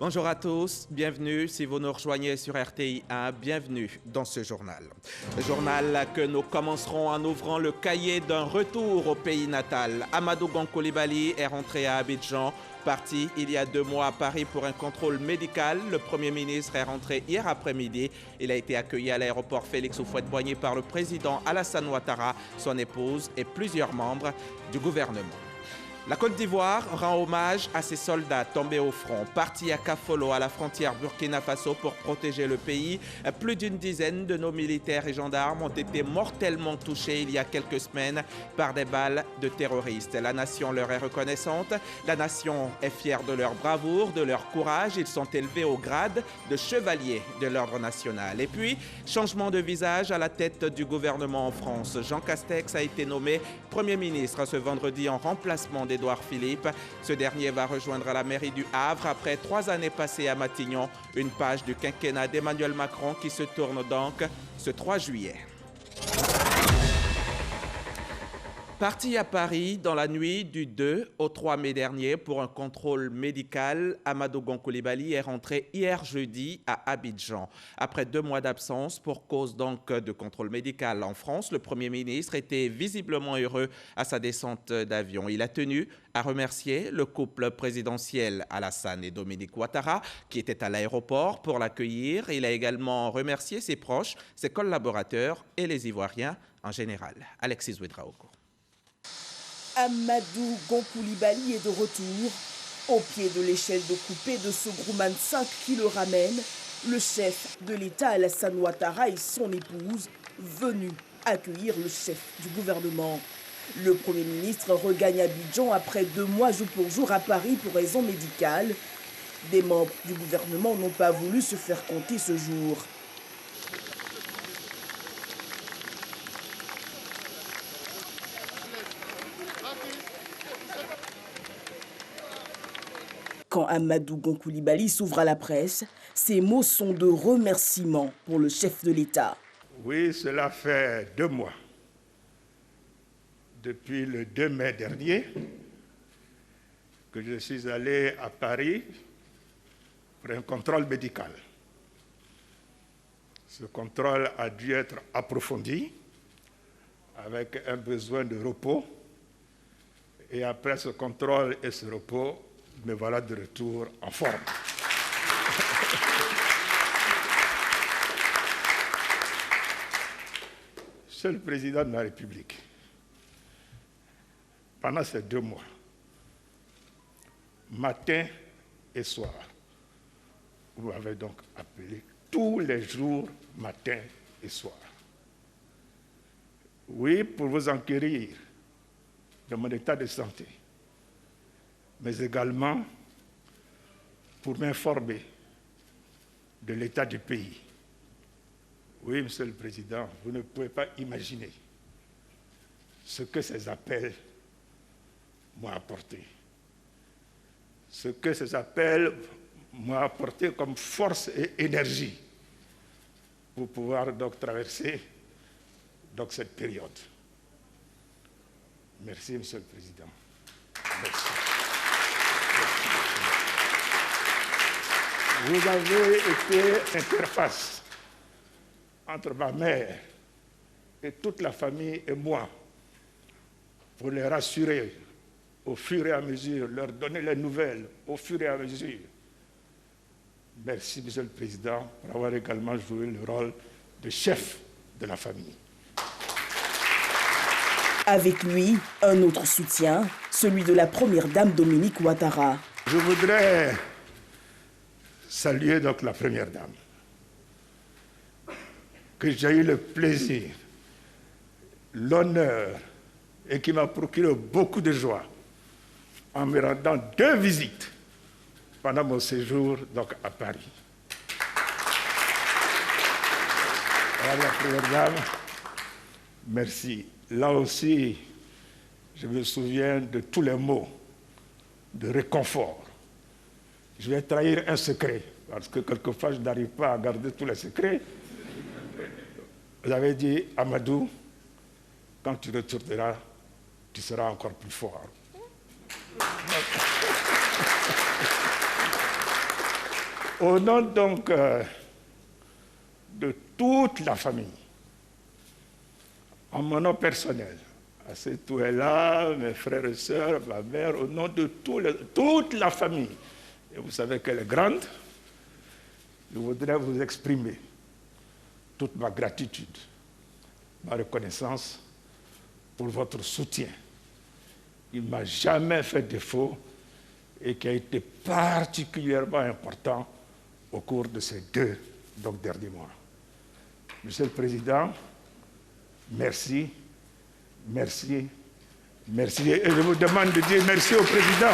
Bonjour à tous, bienvenue si vous nous rejoignez sur RTI 1, bienvenue dans ce journal. Journal que nous commencerons en ouvrant le cahier d'un retour au pays natal. Amadou Gon Coulibaly est rentré à Abidjan, parti il y a 2 mois à Paris pour un contrôle médical. Le Premier ministre est rentré hier après-midi. Il a été accueilli à l'aéroport Félix Houphouët-Boigny par le président Alassane Ouattara, son épouse et plusieurs membres du gouvernement. La Côte d'Ivoire rend hommage à ses soldats tombés au front, partis à Kafolo, à la frontière Burkina Faso pour protéger le pays. Plus d'une dizaine de nos militaires et gendarmes ont été mortellement touchés il y a quelques semaines par des balles de terroristes. La nation leur est reconnaissante, la nation est fière de leur bravoure, de leur courage. Ils sont élevés au grade de chevalier de l'ordre national. Et puis, changement de visage à la tête du gouvernement en France. Jean Castex a été nommé Premier ministre ce vendredi en remplacement d'Édouard Philippe. Ce dernier va rejoindre la mairie du Havre après 3 années passées à Matignon. Une page du quinquennat d'Emmanuel Macron qui se tourne donc ce 3 juillet. Parti à Paris dans la nuit du 2 au 3 mai dernier pour un contrôle médical, Amadou Gon Coulibaly est rentré hier jeudi à Abidjan. Après 2 mois d'absence pour cause donc de contrôle médical en France, le Premier ministre était visiblement heureux à sa descente d'avion. Il a tenu à remercier le couple présidentiel Alassane et Dominique Ouattara qui étaient à l'aéroport pour l'accueillir. Il a également remercié ses proches, ses collaborateurs et les Ivoiriens en général. Alexis Ouedraogo. Amadou Gon Coulibaly est de retour. Au pied de l'échelle de coupée de ce Grumman 5 qui le ramène, le chef de l'État Alassane Ouattara et son épouse venus accueillir le chef du gouvernement. Le Premier ministre regagne Abidjan après 2 mois jour pour jour à Paris pour raison médicale. Des membres du gouvernement n'ont pas voulu se faire compter ce jour. Quand Amadou Gon Coulibaly s'ouvre à la presse, ses mots sont de remerciement pour le chef de l'État. Oui, cela fait 2 mois, depuis le 2 mai dernier, que je suis allé à Paris pour un contrôle médical. Ce contrôle a dû être approfondi, avec un besoin de repos. Et après ce contrôle et ce repos, me voilà de retour en forme. Monsieur le Président de la République, pendant ces 2 mois, matin et soir, vous m'avez donc appelé tous les jours, matin et soir. Oui, pour vous enquérir de mon état de santé, mais également pour m'informer de l'état du pays. Oui, Monsieur le Président, vous ne pouvez pas imaginer ce que ces appels m'ont apporté. Ce que ces appels m'ont apporté comme force et énergie pour pouvoir donc traverser donc cette période. Merci, Monsieur le Président. Merci. Vous avez été interface entre ma mère et toute la famille et moi pour les rassurer au fur et à mesure, leur donner les nouvelles au fur et à mesure. Merci, Monsieur le Président, pour avoir également joué le rôle de chef de la famille. Avec lui, un autre soutien, celui de la première dame Dominique Ouattara. Je voudrais saluer donc la première dame, que j'ai eu le plaisir, l'honneur et qui m'a procuré beaucoup de joie en me rendant 2 visites pendant mon séjour donc à Paris. Madame la première dame, merci. Là aussi, je me souviens de tous les mots de réconfort. Je vais trahir un secret, parce que quelquefois, je n'arrive pas à garder tous les secrets. Vous avez dit, Amadou, quand tu retourneras, tu seras encore plus fort. Au nom donc de toute la famille, en mon nom personnel, Assetou est là, mes frères et sœurs, ma mère, au nom de toute la famille, et vous savez qu'elle est grande, je voudrais vous exprimer toute ma gratitude, ma reconnaissance pour votre soutien. Il ne m'a jamais fait défaut et qui a été particulièrement important au cours de ces deux derniers mois. Monsieur le Président, merci, merci, merci. Et je vous demande de dire merci au Président.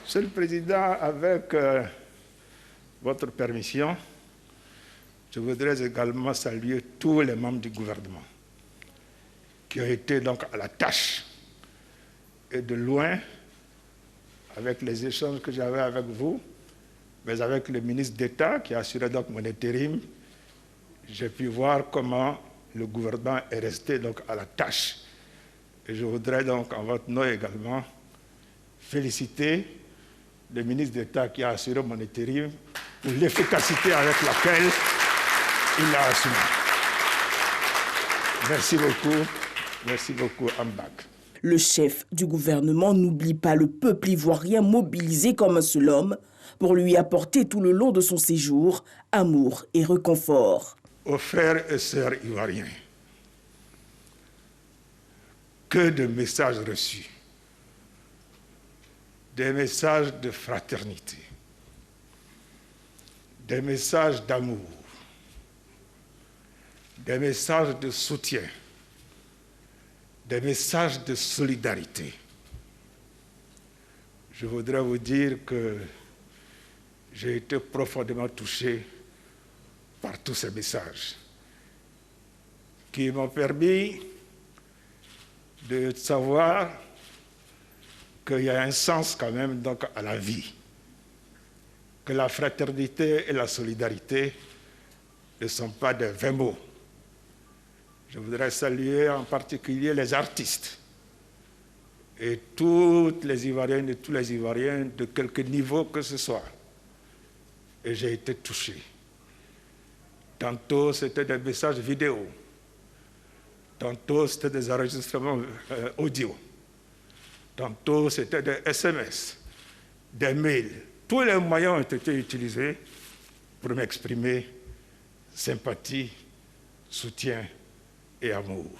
Monsieur le Président, avec votre permission, je voudrais également saluer tous les membres du gouvernement qui ont été donc à la tâche et de loin, avec les échanges que j'avais avec vous, mais avec le ministre d'État qui a assuré donc mon intérim, j'ai pu voir comment le gouvernement est resté donc à la tâche. Et je voudrais donc en votre nom également féliciter le ministre d'État qui a assuré mon intérim pour l'efficacité avec laquelle il l'a assumé. Merci beaucoup, Ambak. Le chef du gouvernement n'oublie pas le peuple ivoirien mobilisé comme un seul homme pour lui apporter tout le long de son séjour amour et réconfort. Aux frères et sœurs ivoiriens, que de messages reçus, des messages de fraternité, des messages d'amour, des messages de soutien, des messages de solidarité. Je voudrais vous dire que j'ai été profondément touché par tous ces messages qui m'ont permis de savoir qu'il y a un sens quand même donc à la vie, que la fraternité et la solidarité ne sont pas des vains mots. Je voudrais saluer en particulier les artistes et toutes les Ivoiriennes et tous les Ivoiriens de quelque niveau que ce soit. Et j'ai été touché. Tantôt, c'était des messages vidéo. Tantôt, c'était des enregistrements audio. Tantôt, c'était des SMS, des mails. Tous les moyens ont été utilisés pour m'exprimer sympathie, soutien et amour.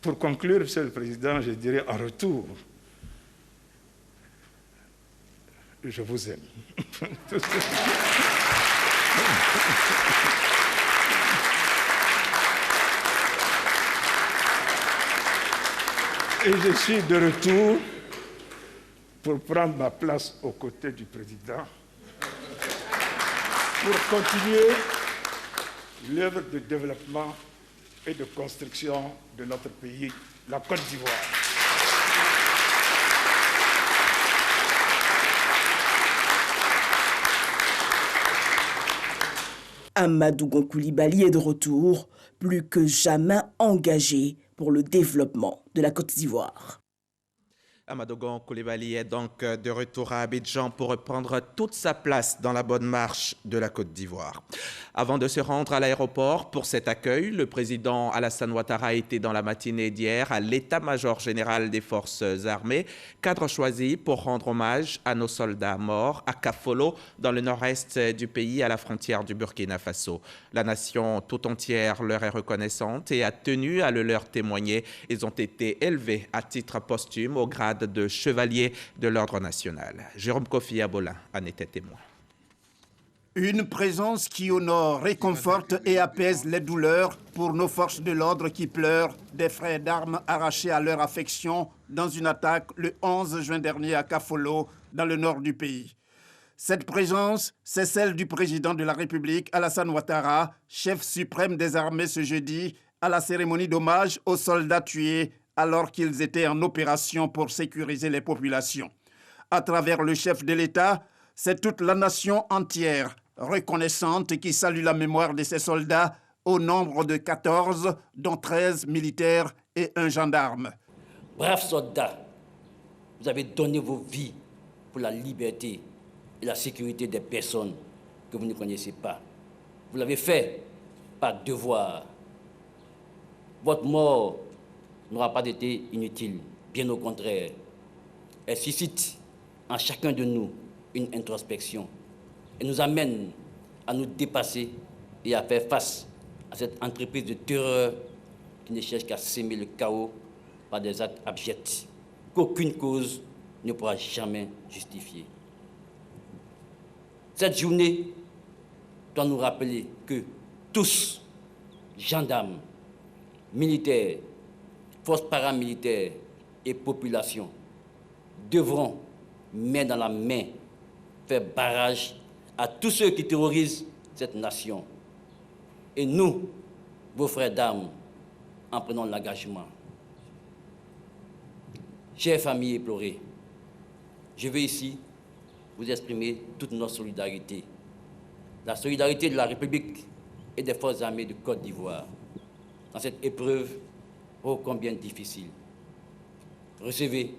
Pour conclure, Monsieur le Président, je dirais en retour, je vous aime. Et je suis de retour pour prendre ma place aux côtés du Président pour continuer l'œuvre de développement et de construction de notre pays, la Côte d'Ivoire. Amadou Gon Coulibaly est de retour, plus que jamais engagé pour le développement de la Côte d'Ivoire. Amadou Gon Coulibaly est donc de retour à Abidjan pour reprendre toute sa place dans la bonne marche de la Côte d'Ivoire. Avant de se rendre à l'aéroport pour cet accueil, le président Alassane Ouattara était dans la matinée d'hier à l'état-major général des forces armées, cadre choisi pour rendre hommage à nos soldats morts à Kafolo, dans le nord-est du pays, à la frontière du Burkina Faso. La nation tout entière leur est reconnaissante et a tenu à le leur témoigner. Ils ont été élevés à titre posthume au grade de chevalier de l'ordre national. Jérôme Kofi Abolin en était témoin. Une présence qui honore, réconforte et apaise les douleurs pour nos forces de l'ordre qui pleurent, des frères d'armes arrachés à leur affection dans une attaque le 11 juin dernier à Kafolo, dans le nord du pays. Cette présence, c'est celle du président de la République, Alassane Ouattara, chef suprême des armées ce jeudi, à la cérémonie d'hommage aux soldats tués alors qu'ils étaient en opération pour sécuriser les populations. À travers le chef de l'État, c'est toute la nation entière reconnaissante qui salue la mémoire de ces soldats au nombre de 14, dont 13 militaires et un gendarme. Braves soldats, vous avez donné vos vies pour la liberté et la sécurité des personnes que vous ne connaissez pas. Vous l'avez fait par devoir. Votre mort n'aura pas été inutile, bien au contraire. Elle suscite en chacun de nous une introspection et nous amène à nous dépasser et à faire face à cette entreprise de terreur qui ne cherche qu'à s'aimer le chaos par des actes abjects qu'aucune cause ne pourra jamais justifier. Cette journée doit nous rappeler que tous, gendarmes, militaires, forces paramilitaires et population, devront, main dans la main, faire barrage à tous ceux qui terrorisent cette nation. Et nous, vos frères d'armes, en prenons l'engagement. Chères familles éplorées, je veux ici vous exprimer toute notre solidarité. La solidarité de la République et des forces armées de Côte d'Ivoire dans cette épreuve ô combien difficile. Recevez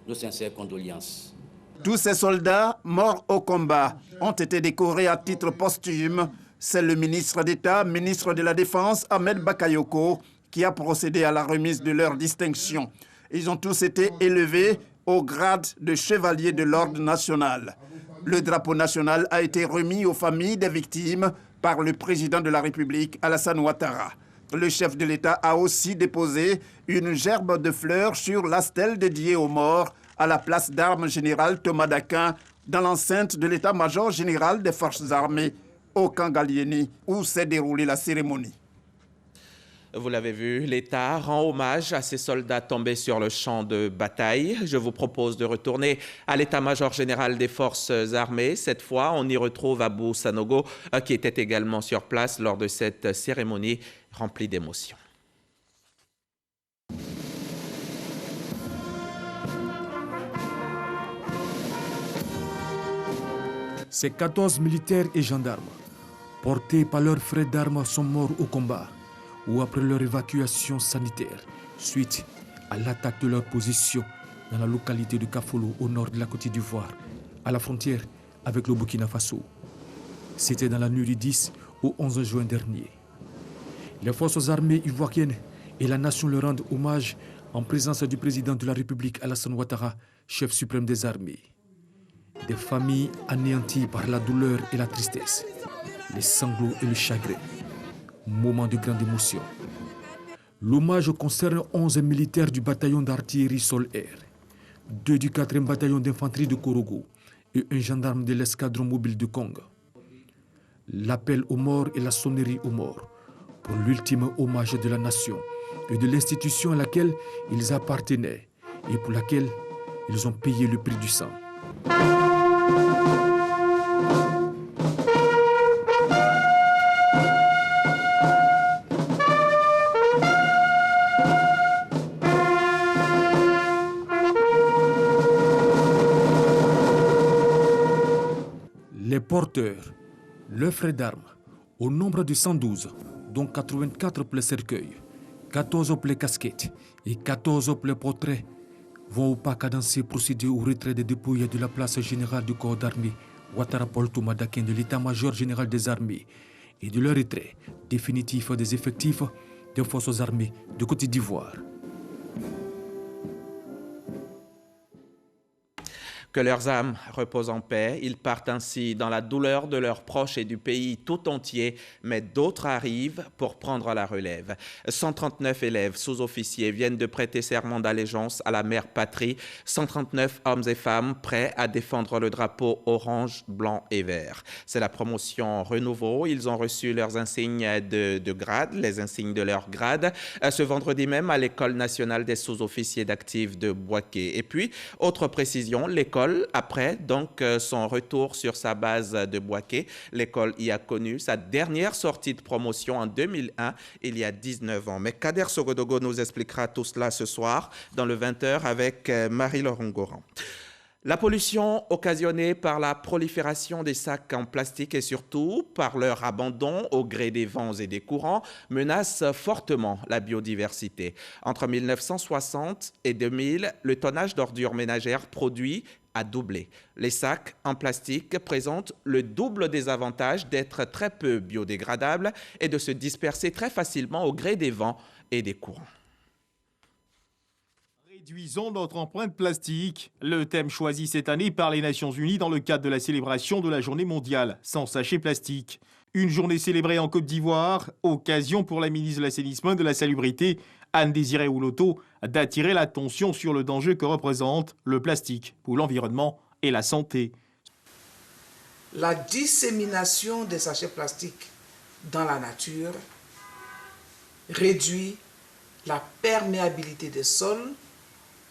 nos sincères condoléances. Tous ces soldats morts au combat ont été décorés à titre posthume. C'est le ministre d'État, ministre de la Défense, Ahmed Bakayoko, qui a procédé à la remise de leur distinction. Ils ont tous été élevés au grade de chevalier de l'Ordre national. Le drapeau national a été remis aux familles des victimes par le président de la République, Alassane Ouattara. Le chef de l'État a aussi déposé une gerbe de fleurs sur la stèle dédiée aux morts à la place d'armes générale Thomas Dakin, dans l'enceinte de l'état-major général des forces armées, au camp Gallieni, où s'est déroulée la cérémonie. Vous l'avez vu, l'État rend hommage à ces soldats tombés sur le champ de bataille. Je vous propose de retourner à l'état-major général des forces armées. Cette fois, on y retrouve Abou Sanogo, qui était également sur place lors de cette cérémonie remplie d'émotions. Ces 14 militaires et gendarmes, portés par leurs frères d'armes, sont morts au combat ou après leur évacuation sanitaire, suite à l'attaque de leur position dans la localité de Kafolo, au nord de la Côte d'Ivoire, à la frontière avec le Burkina Faso. C'était dans la nuit du 10 au 11 juin dernier. Les forces armées ivoiriennes et la nation leur rendent hommage en présence du président de la République, Alassane Ouattara, chef suprême des armées. Des familles anéanties par la douleur et la tristesse, les sanglots et le chagrin. Moment de grande émotion. L'hommage concerne 11 militaires du bataillon d'artillerie sol-air, 2 du 4e bataillon d'infanterie de Korogo et un gendarme de l'escadron mobile de Kong. L'appel aux morts et la sonnerie aux morts pour l'ultime hommage de la nation et de l'institution à laquelle ils appartenaient et pour laquelle ils ont payé le prix du sang. Les porteurs, leurs frères d'armes, au nombre de 112, dont 84 pour les cercueils, 14 pour les casquettes et 14 pour les portraits, vont au pas cadencé procéder au retrait des dépouilles de la place générale du corps d'armée Ouattara Paul Thomas Dakin de l'état-major général des armées et de leur retrait définitif des effectifs des forces armées de Côte d'Ivoire. Que leurs âmes reposent en paix. Ils partent ainsi dans la douleur de leurs proches et du pays tout entier, mais d'autres arrivent pour prendre la relève. 139 élèves sous-officiers viennent de prêter serment d'allégeance à la mère patrie. 139 hommes et femmes prêts à défendre le drapeau orange, blanc et vert. C'est la promotion Renouveau. Ils ont reçu leurs insignes de grade, les insignes de leur grade, ce vendredi même à l'École nationale des sous-officiers d'actifs de Bouaké. Et puis, autre précision, l'école, après donc son retour sur sa base de Bouaké, l'école y a connu sa dernière sortie de promotion en 2001, il y a 19 ans. Mais Kader Sogodogo nous expliquera tout cela ce soir dans le 20h avec Marie-Laure Ngoran. La pollution occasionnée par la prolifération des sacs en plastique et surtout par leur abandon au gré des vents et des courants menace fortement la biodiversité. Entre 1960 et 2000, le tonnage d'ordures ménagères produit a doublé. Les sacs en plastique présentent le double des avantages d'être très peu biodégradables et de se disperser très facilement au gré des vents et des courants. Réduisons notre empreinte plastique. Le thème choisi cette année par les Nations Unies dans le cadre de la célébration de la Journée mondiale sans sachets plastique. Une journée célébrée en Côte d'Ivoire, occasion pour la ministre de l'Assainissement et de la Salubrité, Anne-Désirée Ouloto, d'attirer l'attention sur le danger que représente le plastique pour l'environnement et la santé. La dissémination des sachets plastiques dans la nature réduit la perméabilité des sols,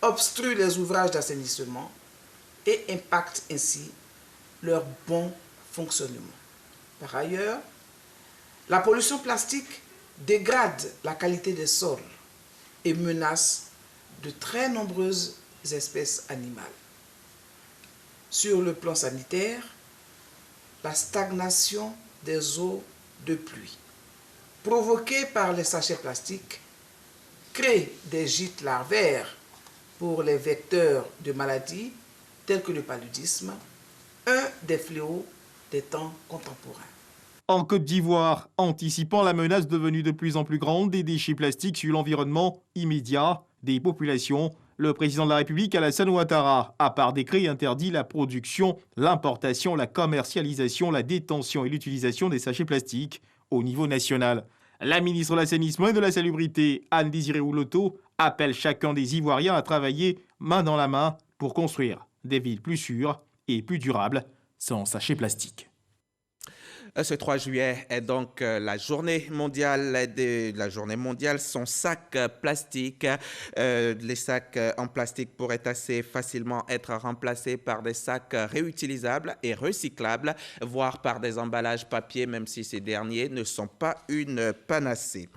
obstrue les ouvrages d'assainissement et impacte ainsi leur bon fonctionnement. Par ailleurs, la pollution plastique dégrade la qualité des sols et menace de très nombreuses espèces animales. Sur le plan sanitaire, la stagnation des eaux de pluie provoquée par les sachets plastiques crée des gîtes larvaires pour les vecteurs de maladies telles que le paludisme, un des fléaux des temps contemporains. En Côte d'Ivoire, anticipant la menace devenue de plus en plus grande des déchets plastiques sur l'environnement immédiat des populations, le président de la République, Alassane Ouattara, a par décret interdit la production, l'importation, la commercialisation, la détention et l'utilisation des sachets plastiques au niveau national. La ministre de l'Assainissement et de la Salubrité, Anne-Désirée Ouloto, appelle chacun des Ivoiriens à travailler main dans la main pour construire des villes plus sûres et plus durables sans sachets plastiques. Ce 3 juillet est donc la journée mondiale sans sac plastique. Les sacs en plastique pourraient assez facilement être remplacés par des sacs réutilisables et recyclables, voire par des emballages papier, même si ces derniers ne sont pas une panacée.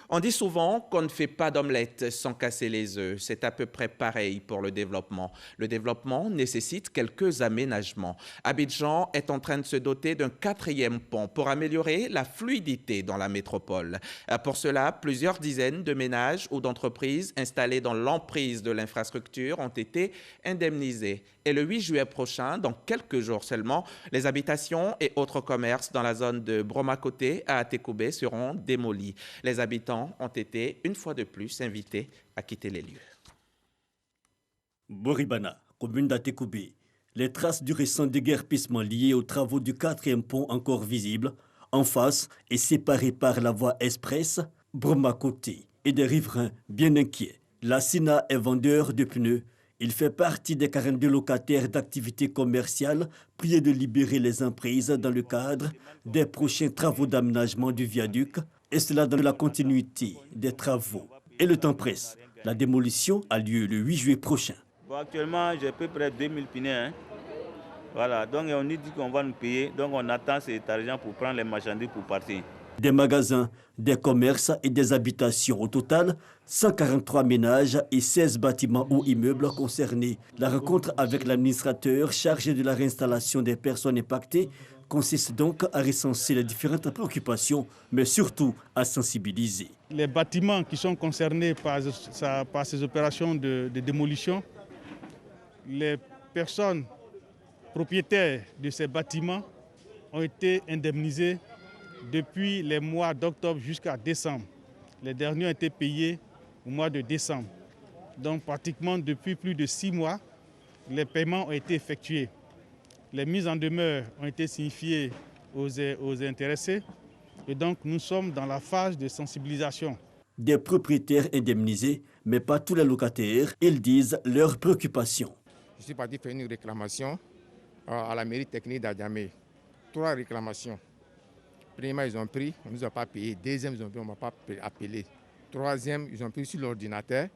On dit souvent qu'on ne fait pas d'omelette sans casser les œufs. C'est à peu près pareil pour le développement. Le développement nécessite quelques aménagements. Abidjan est en train de se doter d'un 4e pont pour améliorer la fluidité dans la métropole. Pour cela, plusieurs dizaines de ménages ou d'entreprises installées dans l'emprise de l'infrastructure ont été indemnisés. Et le 8 juillet prochain, dans quelques jours seulement, les habitations et autres commerces dans la zone de Bromakoté à Atekoubé seront démolis. Les habitants ont été, une fois de plus, invités à quitter les lieux. Boribana, commune d'Atekoubé. Les traces du récent déguerpissement lié aux travaux du 4e pont encore visibles, en face et séparés par la voie express, Bromakoté, et des riverains bien inquiets. La SINA est vendeur de pneus. Il fait partie des 42 locataires d'activités commerciales priés de libérer les emprises dans le cadre des prochains travaux d'aménagement du viaduc, et cela dans la continuité des travaux. Et le temps presse. La démolition a lieu le 8 juillet prochain. Bon, actuellement, j'ai à peu près 2000 pneus. Voilà, donc on nous dit qu'on va nous payer, donc on attend cet argent pour prendre les marchandises pour partir. Des magasins, des commerces et des habitations. Au total, 143 ménages et 16 bâtiments ou immeubles concernés. La rencontre avec l'administrateur chargé de la réinstallation des personnes impactées consiste donc à recenser les différentes préoccupations, mais surtout à sensibiliser. Les bâtiments qui sont concernés par ces opérations de démolition, les personnes propriétaires de ces bâtiments ont été indemnisées depuis les mois d'octobre jusqu'à décembre. Les derniers ont été payés au mois de décembre. Donc pratiquement depuis plus de 6 mois, les paiements ont été effectués. Les mises en demeure ont été signifiées aux intéressés et donc nous sommes dans la phase de sensibilisation. Des propriétaires indemnisés, mais pas tous les locataires, ils disent leurs préoccupations. Je suis parti faire une réclamation à la mairie technique d'Adjamé. 3 réclamations. Premièrement, ils ont pris, on ne nous a pas payé. Deuxième, ils ont pris, on ne m'a pas appelé. Troisième, ils ont pris sur l'ordinateur.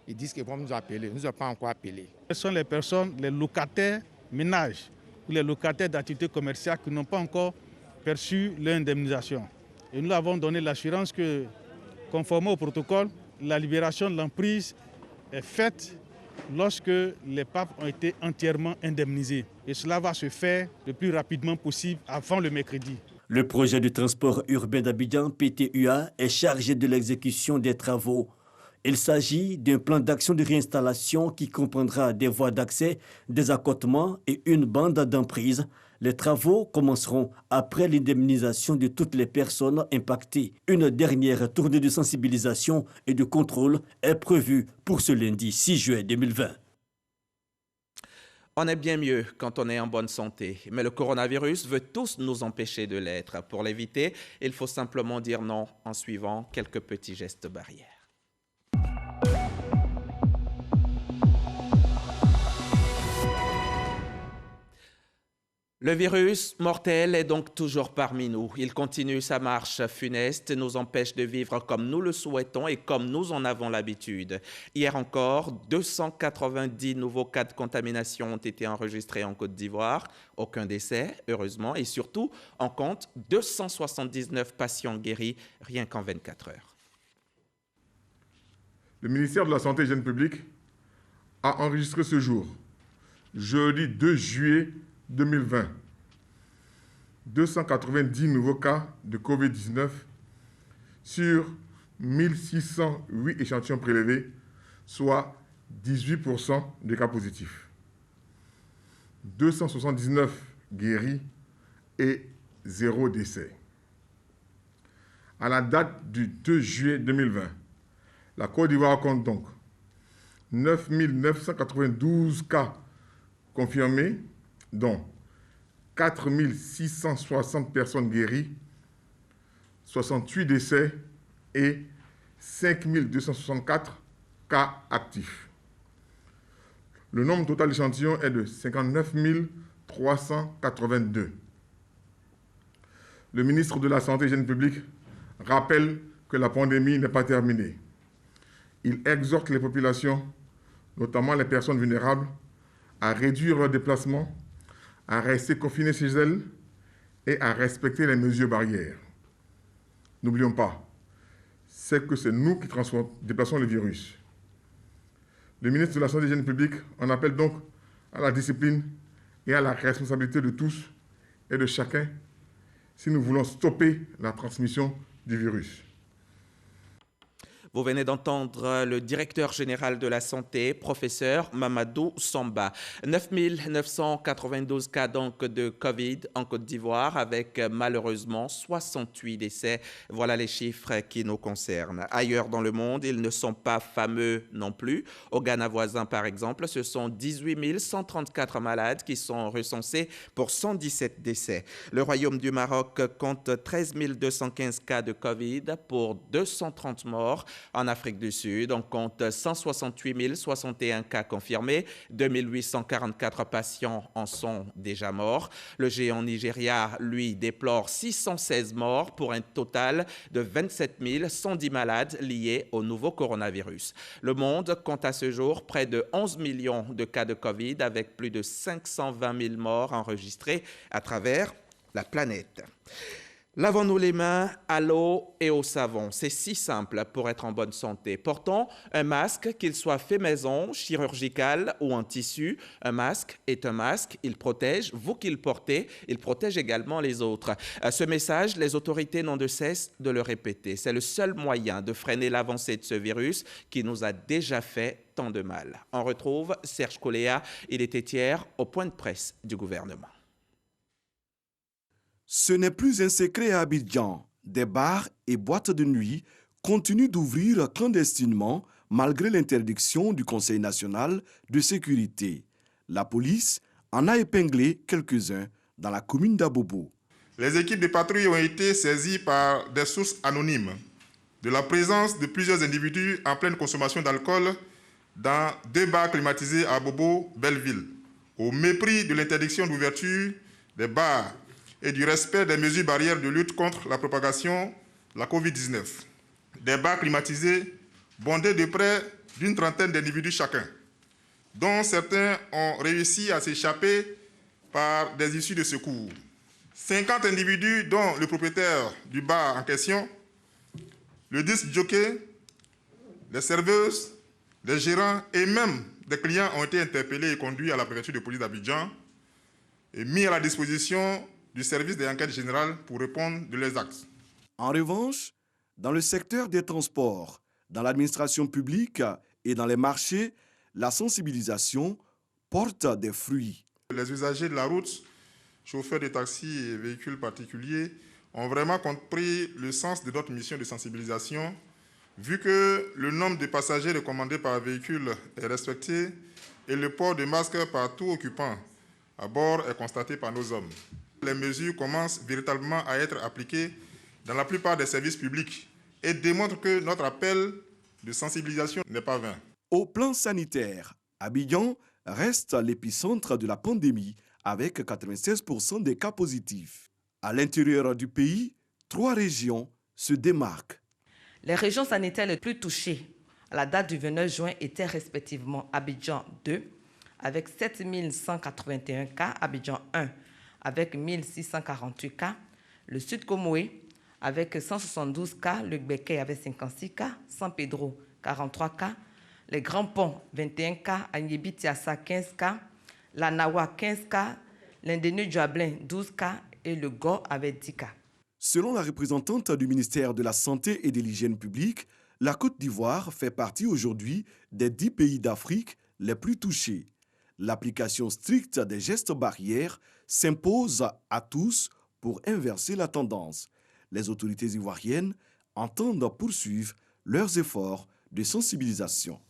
Ils disent qu'ils vont nous appeler. Ils ne nous ont pas encore appelé. Ce sont les personnes, les locataires ménages ou les locataires d'activités commerciales qui n'ont pas encore perçu leur indemnisation. Et nous avons donné l'assurance que, conformément au protocole, la libération de l'emprise est faite lorsque les papes ont été entièrement indemnisés. Et cela va se faire le plus rapidement possible avant le mercredi. Le projet de transport urbain d'Abidjan, PTUA, est chargé de l'exécution des travaux. Il s'agit d'un plan d'action de réinstallation qui comprendra des voies d'accès, des accotements et une bande d'emprise. Les travaux commenceront après l'indemnisation de toutes les personnes impactées. Une dernière tournée de sensibilisation et de contrôle est prévue pour ce lundi 6 juin 2020. On est bien mieux quand on est en bonne santé, mais le coronavirus veut tous nous empêcher de l'être. Pour l'éviter, il faut simplement dire non en suivant quelques petits gestes barrières. Le virus mortel est donc toujours parmi nous. Il continue sa marche funeste, nous empêche de vivre comme nous le souhaitons et comme nous en avons l'habitude. Hier encore, 290 nouveaux cas de contamination ont été enregistrés en Côte d'Ivoire. Aucun décès, heureusement, et surtout, on compte 279 patients guéris rien qu'en 24 heures. Le ministère de la Santé et de l'Hygiène publique a enregistré ce jour, jeudi 2 juillet 2020, 290 nouveaux cas de Covid-19 sur 1608 échantillons prélevés, soit 18% des cas positifs. 279 guéris et 0 décès. À la date du 2 juillet 2020, la Côte d'Ivoire compte donc 9 992 cas confirmés, dont 4 660 personnes guéries, 68 décès et 5 264 cas actifs. Le nombre total d'échantillons est de 59 382. Le ministre de la Santé et de l'Hygiène publique rappelle que la pandémie n'est pas terminée. Il exhorte les populations, notamment les personnes vulnérables, à réduire leurs déplacements, à rester confinées chez elles et à respecter les mesures barrières. N'oublions pas, c'est que c'est nous qui déplaçons le virus. Le ministre de la Santé et de l'Hygiène publique en appelle donc à la discipline et à la responsabilité de tous et de chacun si nous voulons stopper la transmission du virus. Vous venez d'entendre le directeur général de la santé, professeur Mamadou Samba. 9 992 cas donc de Covid en Côte d'Ivoire avec malheureusement 68 décès. Voilà les chiffres qui nous concernent. Ailleurs dans le monde, ils ne sont pas fameux non plus. Au Ghana voisin par exemple, ce sont 18 134 malades qui sont recensés pour 117 décès. Le Royaume du Maroc compte 13 215 cas de Covid pour 230 morts. En Afrique du Sud, on compte 168 061 cas confirmés, 2 844 patients en sont déjà morts. Le géant Nigeria, lui, déplore 616 morts pour un total de 27 110 malades liés au nouveau coronavirus. Le monde compte à ce jour près de 11 millions de cas de Covid avec plus de 520 000 morts enregistrés à travers la planète. Lavons-nous les mains à l'eau et au savon. C'est si simple pour être en bonne santé. Portons un masque, qu'il soit fait maison, chirurgical ou en tissu. Un masque est un masque. Il protège. Vous qui le portez, il protège également les autres. Ce message, les autorités n'ont de cesse de le répéter. C'est le seul moyen de freiner l'avancée de ce virus qui nous a déjà fait tant de mal. On retrouve Serge Coléa. Il était hier au point de presse du gouvernement. Ce n'est plus un secret à Abidjan. Des bars et boîtes de nuit continuent d'ouvrir clandestinement malgré l'interdiction du Conseil national de sécurité. La police en a épinglé quelques-uns dans la commune d'Abobo. Les équipes de patrouille ont été saisies par des sources anonymes de la présence de plusieurs individus en pleine consommation d'alcool dans 2 bars climatisés à Abobo, Belleville, au mépris de l'interdiction d'ouverture des bars et du respect des mesures barrières de lutte contre la propagation de la Covid-19. Des bars climatisés bondés de près d'une trentaine d'individus chacun, dont certains ont réussi à s'échapper par des issues de secours. 50 individus, dont le propriétaire du bar en question, le disc jockey, les serveuses, les gérants et même Des clients ont été interpellés et conduits à la préfecture de police d'Abidjan et mis à la disposition du service des enquêtes générales pour répondre de leurs actes. En revanche, dans le secteur des transports, dans l'administration publique et dans les marchés, la sensibilisation porte des fruits. Les usagers de la route, chauffeurs de taxis et véhicules particuliers, ont vraiment compris le sens de notre mission de sensibilisation, vu que le nombre de passagers recommandés par véhicule est respecté et le port de masque par tout occupant à bord est constaté par nos hommes. Les mesures commencent véritablement à être appliquées dans la plupart des services publics et démontrent que notre appel de sensibilisation n'est pas vain. Au plan sanitaire, Abidjan reste l'épicentre de la pandémie avec 96% des cas positifs. À l'intérieur du pays, 3 régions se démarquent. Les régions sanitaires les plus touchées à la date du 29 juin étaient respectivement Abidjan 2 avec 7 181 cas, Abidjan 1 avec 1 648 cas, le Sud Comoé avec 172 cas, le Gbeke avec 56 cas, San Pedro 43 cas, les Grands Ponts 21 cas, Agnébi Tiassa 15 cas, la Nawa 15 cas, l'Indénu Djablin 12 cas et le Go avec 10 cas. Selon la représentante du ministère de la Santé et de l'Hygiène publique, la Côte d'Ivoire fait partie aujourd'hui des 10 pays d'Afrique les plus touchés. L'application stricte des gestes barrières s'impose à tous pour inverser la tendance. Les autorités ivoiriennes entendent poursuivre leurs efforts de sensibilisation.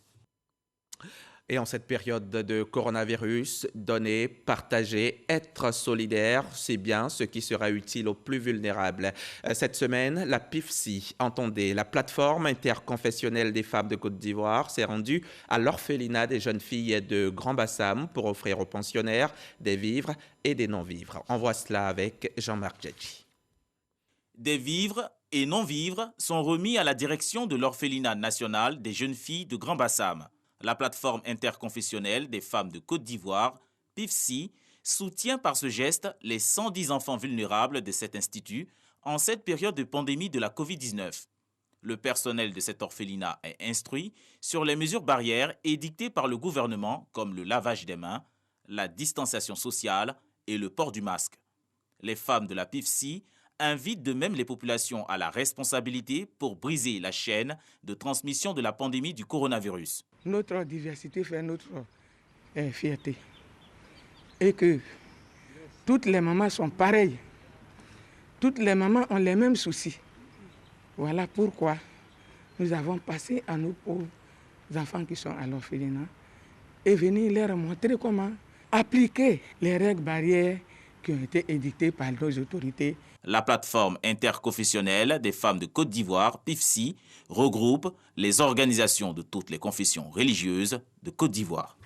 Et en cette période de coronavirus, donner, partager, être solidaire, c'est bien ce qui sera utile aux plus vulnérables. Cette semaine, la PIFSI, entendez, la plateforme interconfessionnelle des femmes de Côte d'Ivoire, s'est rendue à l'orphelinat des jeunes filles de Grand Bassam pour offrir aux pensionnaires des vivres et des non-vivres. On voit cela avec Jean-Marc Djedji. Des vivres et non-vivres sont remis à la direction de l'orphelinat national des jeunes filles de Grand Bassam. La plateforme interconfessionnelle des femmes de Côte d'Ivoire, PIFSI, soutient par ce geste les 110 enfants vulnérables de cet institut en cette période de pandémie de la Covid-19. Le personnel de cet orphelinat est instruit sur les mesures barrières édictées par le gouvernement comme le lavage des mains, la distanciation sociale et le port du masque. Les femmes de la PIFSI invitent de même les populations à la responsabilité pour briser la chaîne de transmission de la pandémie du coronavirus. Notre diversité fait notre fierté. Et que toutes les mamans sont pareilles. Toutes les mamans ont les mêmes soucis. Voilà pourquoi nous avons passé à nos pauvres enfants qui sont à l'orphelinat et venir leur montrer comment appliquer les règles barrières qui ont été édictées par nos autorités. La plateforme interconfessionnelle des femmes de Côte d'Ivoire, PIFSI, regroupe les organisations de toutes les confessions religieuses de Côte d'Ivoire.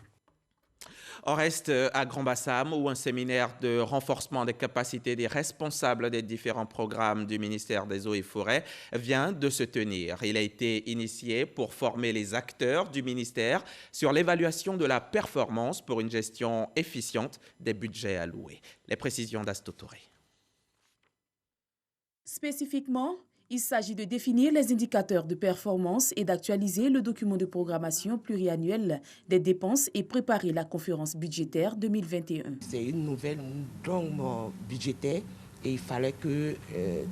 On reste à Grand Bassam où un séminaire de renforcement des capacités des responsables des différents programmes du ministère des Eaux et Forêts vient de se tenir. Il a été initié pour former les acteurs du ministère sur l'évaluation de la performance pour une gestion efficiente des budgets alloués. Les précisions d'Astotoré. Spécifiquement, il s'agit de définir les indicateurs de performance et d'actualiser le document de programmation pluriannuel des dépenses et préparer la conférence budgétaire 2021. C'est une nouvelle norme budgétaire et il fallait que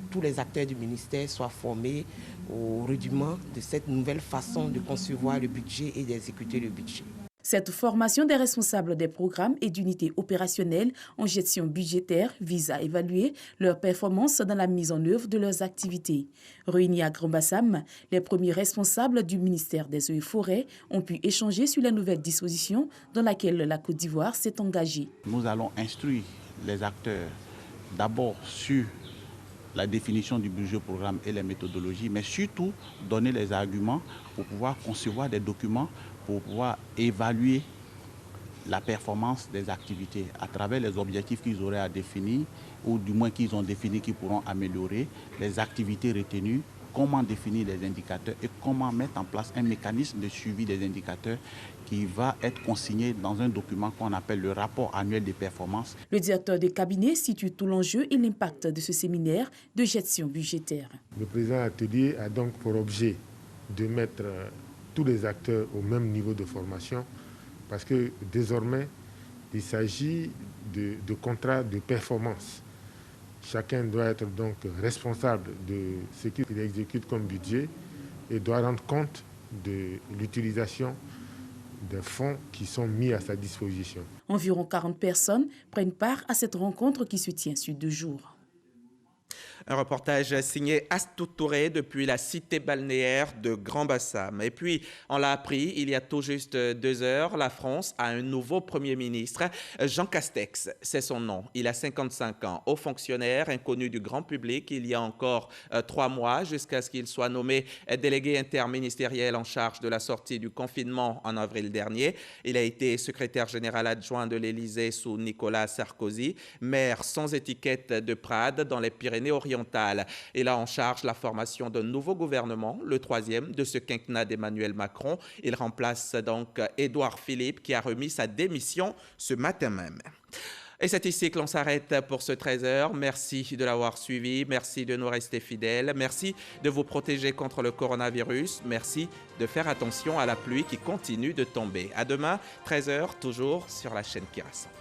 tous les acteurs du ministère soient formés au rudiment de cette nouvelle façon de concevoir le budget et d'exécuter le budget. Cette formation des responsables des programmes et d'unités opérationnelles en gestion budgétaire vise à évaluer leur performance dans la mise en œuvre de leurs activités. Réunis à Grand Bassam, les premiers responsables du ministère des Eaux et Forêts ont pu échanger sur les nouvelles dispositions dans lesquelles la Côte d'Ivoire s'est engagée. Nous allons instruire les acteurs d'abord sur la définition du budget programme et les méthodologies, mais surtout donner les arguments pour pouvoir concevoir des documents pour pouvoir évaluer la performance des activités à travers les objectifs qu'ils auraient à définir ou du moins qu'ils ont définis, qu'ils pourront améliorer, les activités retenues, comment définir les indicateurs et comment mettre en place un mécanisme de suivi des indicateurs qui va être consigné dans un document qu'on appelle le rapport annuel des performances. Le directeur de cabinet situe tout l'enjeu et l'impact de ce séminaire de gestion budgétaire. Le présent atelier a donc pour objet de mettre tous les acteurs au même niveau de formation parce que désormais, il s'agit de contrats de performance. Chacun doit être donc responsable de ce qu'il exécute comme budget et doit rendre compte de l'utilisation des fonds qui sont mis à sa disposition. Environ 40 personnes prennent part à cette rencontre qui se tient sur 2 jours. Un reportage signé Astou Touré depuis la cité balnéaire de Grand Bassam. Et puis, on l'a appris, il y a tout juste 2 heures, la France a un nouveau Premier ministre, Jean Castex, c'est son nom. Il a 55 ans, haut fonctionnaire, inconnu du grand public il y a encore 3 mois, jusqu'à ce qu'il soit nommé délégué interministériel en charge de la sortie du confinement en avril dernier. Il a été secrétaire général adjoint de l'Élysée sous Nicolas Sarkozy, maire sans étiquette de Prades dans les Pyrénées-Orientales. Il a en charge la formation d'un nouveau gouvernement, le 3e de ce quinquennat d'Emmanuel Macron. Il remplace donc Édouard Philippe qui a remis sa démission ce matin même. Et c'est ici que l'on s'arrête pour ce 13h. Merci de l'avoir suivi, merci de nous rester fidèles, merci de vous protéger contre le coronavirus, merci de faire attention à la pluie qui continue de tomber. À demain, 13h, toujours sur la chaîne qui rassemble.